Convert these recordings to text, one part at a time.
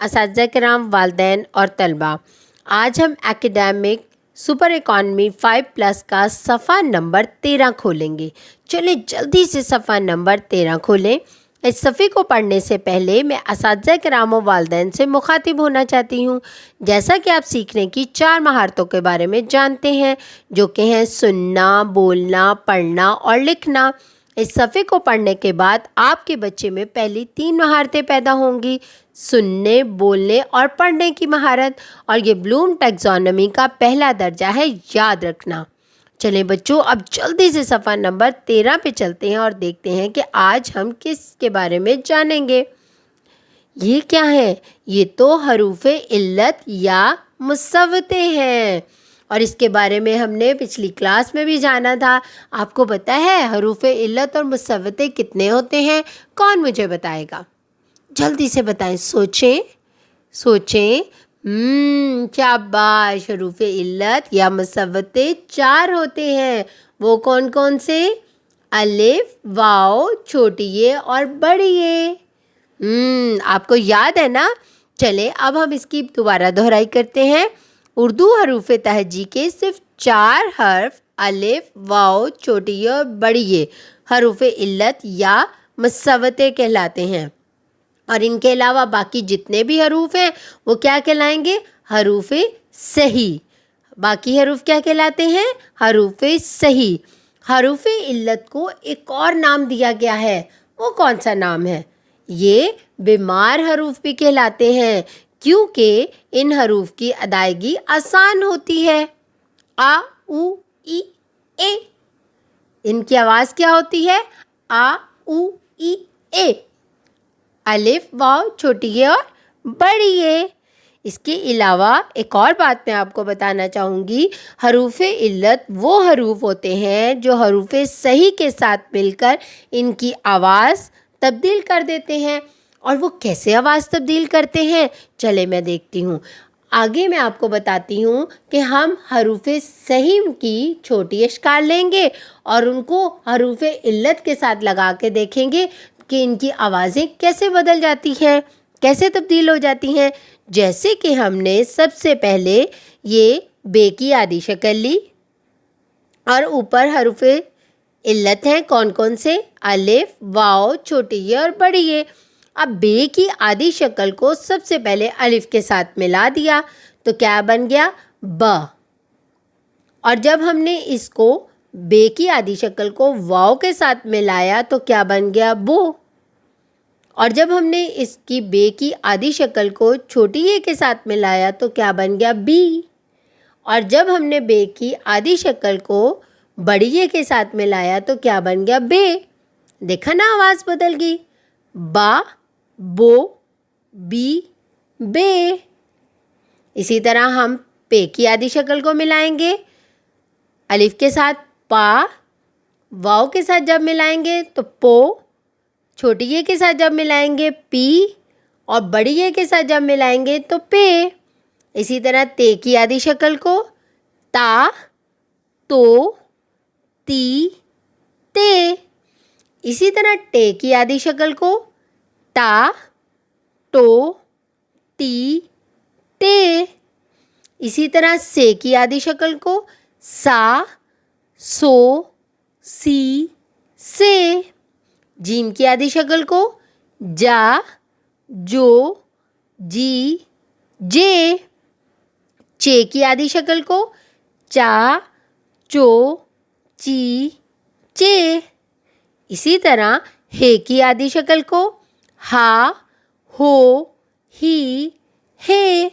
اساتذہ کرام، والدین اور طلباء۔ آج ہم ایکیڈیمک سپر اکانومی 5+ کا صفحہ نمبر 13 کھولیں گے۔ چلیں جلدی سے صفحہ نمبر 13 کھولیں۔ اس صفحے کو پڑھنے سے پہلے میں اساتذہ کرام و والدین سے مخاطب ہونا چاہتی ہوں۔ جیسا کہ آپ سیکھنے کی 4 مہارتوں کے بارے میں جانتے ہیں، جو کہ ہیں سننا، بولنا، پڑھنا اور لکھنا۔ اس صفحے کو پڑھنے کے بعد آپ کے بچے میں پہلی 3 مہارتیں پیدا ہوں گی: سننے، بولنے اور پڑھنے کی مہارت، اور یہ بلوم ٹیکزانومی کا پہلا درجہ ہے، یاد رکھنا۔ چلیں بچوں، اب جلدی سے صفحہ نمبر 13 پہ چلتے ہیں اور دیکھتے ہیں کہ آج ہم کس کے بارے میں جانیں گے۔ یہ کیا ہے؟ یہ تو حروف علت یا مصوتے ہیں، اور اس کے بارے میں ہم نے پچھلی کلاس میں بھی جانا تھا۔ آپ کو پتہ ہے حروف علت اور مصوتے کتنے ہوتے ہیں؟ کون مجھے بتائے گا؟ جلدی سے بتائیں، سوچیں۔ شاباش، حروف علت یا مصوتے 4 ہوتے ہیں۔ وہ کون کون سے؟ الف، واو، چھوٹی یہ اور بڑی یہ۔ آپ کو یاد ہے نا؟ چلے اب ہم اس کی دوبارہ دہرائی کرتے ہیں۔ اردو حروف تہجی کے صرف 4 حرف الف، واو، چھوٹی یہ اور بڑی یہ حروف علت یا مصوتے کہلاتے ہیں، اور ان کے علاوہ باقی جتنے بھی حروف ہیں وہ کیا کہلائیں گے؟ حروف صحیح۔ باقی حروف کیا کہلاتے ہیں؟ حروف صحیح۔ حروف علت کو ایک اور نام دیا گیا ہے، وہ کون سا نام ہے؟ یہ بیمار حروف بھی کہلاتے ہیں، کیونکہ ان حروف کی ادائیگی آسان ہوتی ہے۔ آ، او، ای، اے، ان کی آواز کیا ہوتی ہے؟ آ، او، ای، اے۔ الف، واو، چھوٹی یہ اور بڑی یہ۔ اس کے علاوہ ایک اور بات میں آپ کو بتانا چاہوں گی، حروف علت وہ حروف ہوتے ہیں جو حروف صحیح کے ساتھ مل کر ان کی آواز تبدیل کر دیتے ہیں۔ اور وہ کیسے آواز تبدیل کرتے ہیں؟ چلے میں دیکھتی ہوں۔ آگے میں آپ کو بتاتی ہوں کہ ہم حروف صحیح کی چھوٹی اشکال لیں گے اور ان کو حروف علت کے ساتھ لگا کے دیکھیں گے کہ ان کی آوازیں کیسے بدل جاتی ہیں، کیسے تبدیل ہو جاتی ہیں۔ جیسے کہ ہم نے سب سے پہلے یہ بے کی آدھی شکل لی، اور اوپر حروف علت ہیں کون کون سے؟ الف، واو، چھوٹی یہ اور بڑی یہ۔ اب بے کی آدھی شکل کو سب سے پہلے الف کے ساتھ ملا دیا تو کیا بن گیا؟ ب۔ اور جب ہم نے اس کو بے کی آدھی شکل کو واو کے ساتھ ملایا تو کیا بن گیا؟ بو۔ اور جب ہم نے اس کی بے کی آدھی شکل کو چھوٹی اے کے ساتھ ملایا تو کیا بن گیا؟ بی۔ اور جب ہم نے بے کی آدھی شکل کو بڑی اے کے ساتھ ملایا تو کیا بن گیا؟ بے۔ دیکھا نا آواز بدل گئی؟ با، بو، بی، بے۔ اسی طرح ہم پے کی آدھی شکل کو ملائیں گے الف کے ساتھ پا، واو کے ساتھ جب ملائیں گے تو پو، چھوٹی اے کے ساتھ جب ملائیں گے پی، اور بڑی اے کے ساتھ جب ملائیں گے تو پے۔ اسی طرح تے کی آدھی شکل کو تا، تو، تی، تے۔ اسی طرح ٹے کی آدھی شکل کو ٹا، ٹو، ٹی، ٹے۔ اسی طرح سے کی آدھی شکل کو سا، سو، سی، سے۔ جیم کی آدھی شکل کو جا، جو، جی، جے۔ چے کی آدھی شکل کو چا، چو، چی، چے۔ اسی طرح ہے کی آدھی شکل کو ہا، ہو، ہی، ہے۔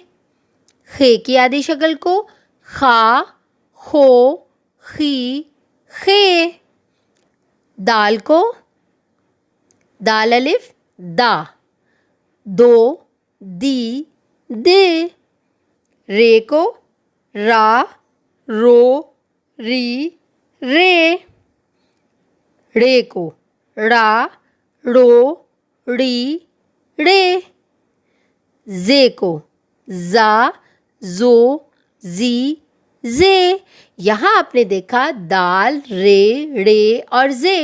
خے کی آدھی شکل کو خا، خو، خی، خے۔ دال کو دال الف دا، دو، دی، دے۔ رے کو را، رو، ری، رے۔ ڑے کو ڑا، ڑو، ڑی، ڑے۔ زے کو زا، زو، زی، زے۔ یہاں آپ نے دیکھا دال، رے، ڑے اور زے،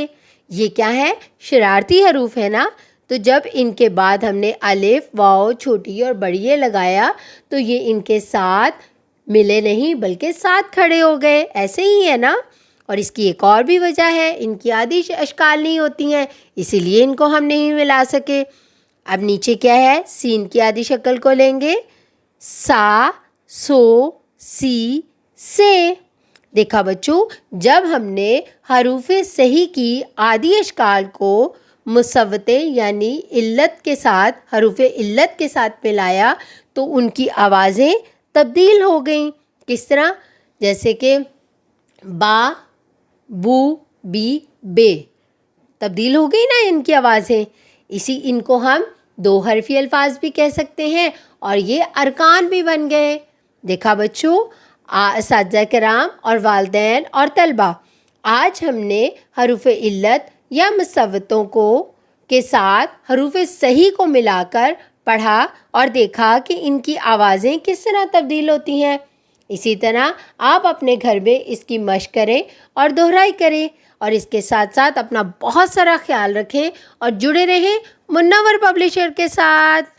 یہ کیا ہے؟ شرارتی حروف ہے نا؟ تو جب ان کے بعد ہم نے الف واو چھوٹی اور بڑی اے لگایا تو یہ ان کے ساتھ ملے نہیں بلکہ ساتھ کھڑے ہو گئے. ایسے ہی ہے نا. اور اس کی ایک اور بھی وجہ ہے, ان کی آدھی اشکال نہیں ہوتی ہیں, اسی لیے ان کو ہم نہیں ملا سکے. اب نیچے کیا ہے, سین کی آدھی شکل کو لیں گے, سا سو سی سے. دیکھا بچوں, جب ہم نے حروف صحیح کی آدھی اشکال کو مصوتے یعنی علت کے ساتھ, حروف علت کے ساتھ ملایا تو ان کی آوازیں تبدیل ہو گئیں. کس طرح؟ جیسے کہ با بو بی بے تبدیل ہو گئی نا ان کی آوازیں. ان کو ہم 2 حرفی الفاظ بھی کہہ سکتے ہیں اور یہ ارکان بھی بن گئے. دیکھا بچوں, اساتذہ کرام اور والدین اور طلبہ, آج ہم نے حروف علت یا مصوتوں کے ساتھ حروف صحیح کو ملا کر پڑھا اور دیکھا کہ ان کی آوازیں کس طرح تبدیل ہوتی ہیں. اسی طرح آپ اپنے گھر میں اس کی مشق کریں اور دہرائی کریں, اور اس کے ساتھ ساتھ اپنا بہت سارا خیال رکھیں اور جڑے رہیں منور پبلشر کے ساتھ.